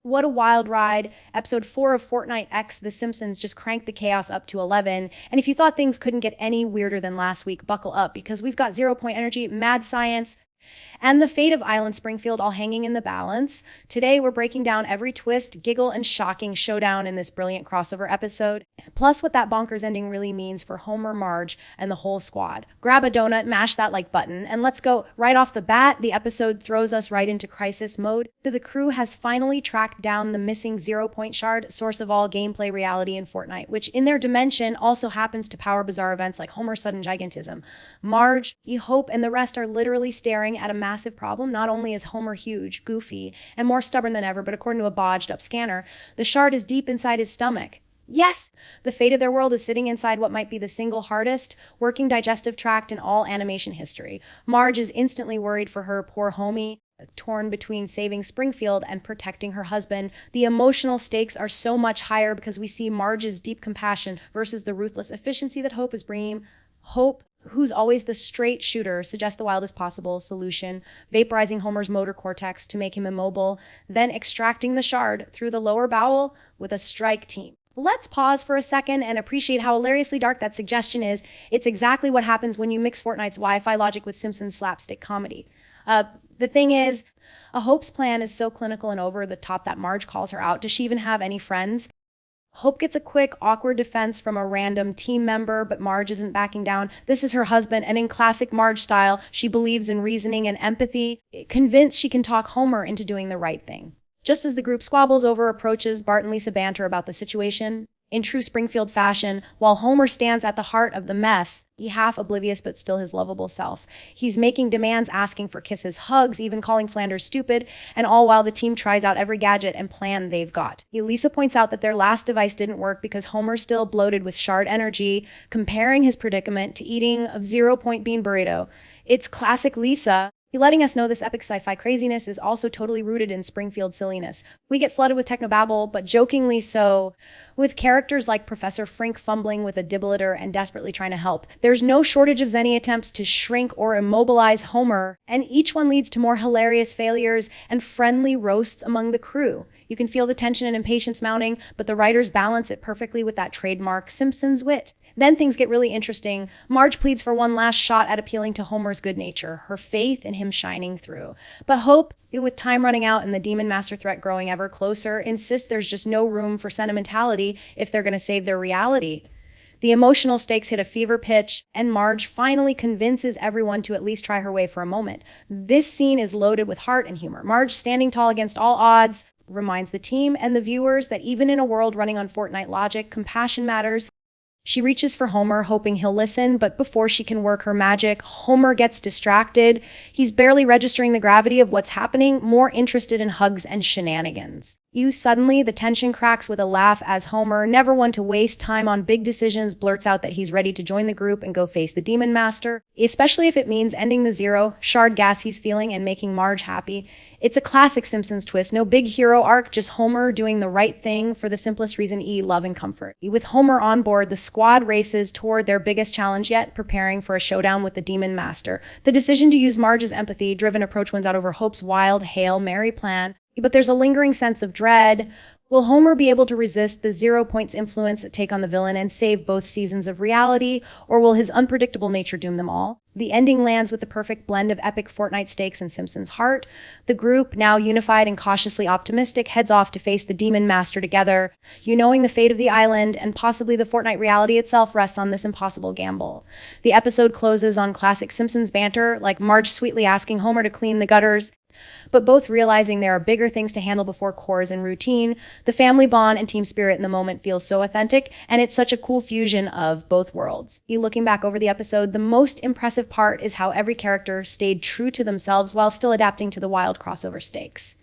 What a wild ride. Episode 4 of Fortnite X The Simpsons just cranked the chaos up to 11. And if you thought things couldn't get any weirder than last week, buckle up because we've got 0 Point energy, mad science, and the fate of Island Springfield all hanging in the balance. Today, we're breaking down every twist, giggle, and shocking showdown in this brilliant crossover episode, plus what that bonkers ending really means for Homer, Marge, and the whole squad. Grab a donut, mash that like button, and let's go. Right off the bat, the episode throws us right into crisis mode. The crew has finally tracked down the missing 0 Point shard, source of all gameplay reality in Fortnite, which in their dimension also happens to power bizarre events like Homer's sudden gigantism. Marge, Hope, and the rest are literally staring at a massive problem. Not only is Homer huge, goofy, and more stubborn than ever, but according to a bodged up scanner, the shard is deep inside his stomach. Yes! The fate of their world is sitting inside what might be the single hardest working digestive tract in all animation history. Marge is instantly worried for her poor homie, torn between saving Springfield and protecting her husband. The emotional stakes are so much higher because we see Marge's deep compassion versus the ruthless efficiency that Hope is bringing. Hope, who's always the straight shooter, suggests the wildest possible solution, vaporizing Homer's motor cortex to make him immobile, then extracting the shard through the lower bowel with a strike team. Let's pause for a second and appreciate how hilariously dark that suggestion is. It's exactly what happens when you mix Fortnite's Wi-Fi logic with Simpsons slapstick comedy. The thing is, Hope's plan is so clinical and over the top that Marge calls her out. Does she even have any friends? Hope gets a quick, awkward defense from a random team member, but Marge isn't backing down. This is her husband, and in classic Marge style, she believes in reasoning and empathy, convinced she can talk Homer into doing the right thing. Just as the group squabbles over approaches, Bart and Lisa banter about the situation. In true Springfield fashion, while Homer stands at the heart of the mess, he half oblivious but still his lovable self. He's making demands, asking for kisses, hugs, even calling Flanders stupid, and all while the team tries out every gadget and plan they've got. Lisa points out that their last device didn't work because Homer's still bloated with shard energy, comparing his predicament to eating a 0 Point bean burrito. It's classic Lisa, letting us know this epic sci-fi craziness is also totally rooted in Springfield silliness. We get flooded with technobabble, but jokingly so, with characters like Professor Frink fumbling with a defibrillator and desperately trying to help. There's no shortage of zany attempts to shrink or immobilize Homer, and each one leads to more hilarious failures and friendly roasts among the crew. You can feel the tension and impatience mounting, but the writers balance it perfectly with that trademark Simpsons wit. Then things get really interesting. Marge pleads for one last shot at appealing to Homer's good nature, her faith in him shining through. But Hope, with time running out and the Demon Master threat growing ever closer, insists there's just no room for sentimentality if they're going to save their reality. The emotional stakes hit a fever pitch, and Marge finally convinces everyone to at least try her way for a moment. This scene is loaded with heart and humor. Marge, standing tall against all odds, reminds the team and the viewers that even in a world running on Fortnite logic, compassion matters. She reaches for Homer, hoping he'll listen, but before she can work her magic, Homer gets distracted. He's barely registering the gravity of what's happening, more interested in hugs and shenanigans. Suddenly, the tension cracks with a laugh as Homer, never one to waste time on big decisions, blurts out that he's ready to join the group and go face the Demon Master, especially if it means ending the 0 shard gas he's feeling and making Marge happy. It's a classic Simpsons twist. No big hero arc, just Homer doing the right thing for the simplest reason, love and comfort. With Homer on board, the squad races toward their biggest challenge yet, preparing for a showdown with the Demon Master. The decision to use Marge's empathy-driven approach wins out over Hope's wild Hail Mary plan, but there's a lingering sense of dread. Will Homer be able to resist the 0 Point's influence take on the villain and save both seasons of reality, or will his unpredictable nature doom them all? The ending lands with the perfect blend of epic Fortnite stakes and Simpsons heart. The group, now unified and cautiously optimistic, heads off to face the Demon Master together, knowing the fate of the island and possibly the Fortnite reality itself rests on this impossible gamble. The episode closes on classic Simpsons banter, like Marge sweetly asking Homer to clean the gutters, but both realizing there are bigger things to handle before chores and routine. The family bond and team spirit in the moment feels so authentic, and it's such a cool fusion of both worlds. Looking back over the episode, the most impressive part is how every character stayed true to themselves while still adapting to the wild crossover stakes.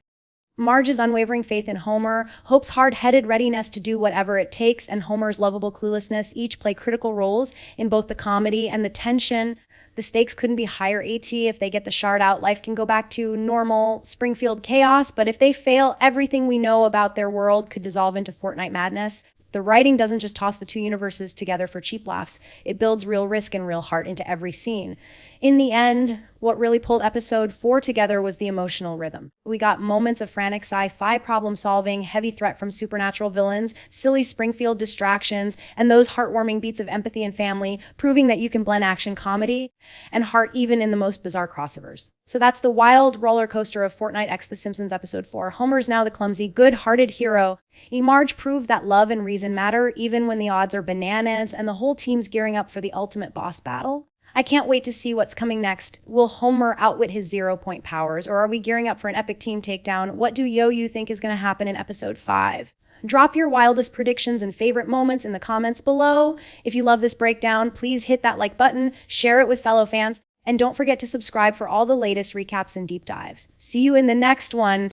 Marge's unwavering faith in Homer, Hope's hard-headed readiness to do whatever it takes, and Homer's lovable cluelessness each play critical roles in both the comedy and the tension. The stakes couldn't be higher, if they get the shard out, life can go back to normal Springfield chaos, but if they fail, everything we know about their world could dissolve into Fortnite madness. The writing doesn't just toss the two universes together for cheap laughs. It builds real risk and real heart into every scene. In the end, what really pulled episode 4 together was the emotional rhythm. We got moments of frantic sci-fi problem solving, heavy threat from supernatural villains, silly Springfield distractions, and those heartwarming beats of empathy and family, proving that you can blend action comedy and heart even in the most bizarre crossovers. So that's the wild roller coaster of Fortnite x The Simpsons episode 4. Homer's now the clumsy, good-hearted hero. Marge proved that love and reason matter even when the odds are bananas, and the whole team's gearing up for the ultimate boss battle. I can't wait to see what's coming next. Will Homer outwit his 0-point powers, or are we gearing up for an epic team takedown? What do you think is going to happen in episode 5? Drop your wildest predictions and favorite moments in the comments below. If you love this breakdown, please hit that like button, share it with fellow fans, and don't forget to subscribe for all the latest recaps and deep dives. See you in the next one.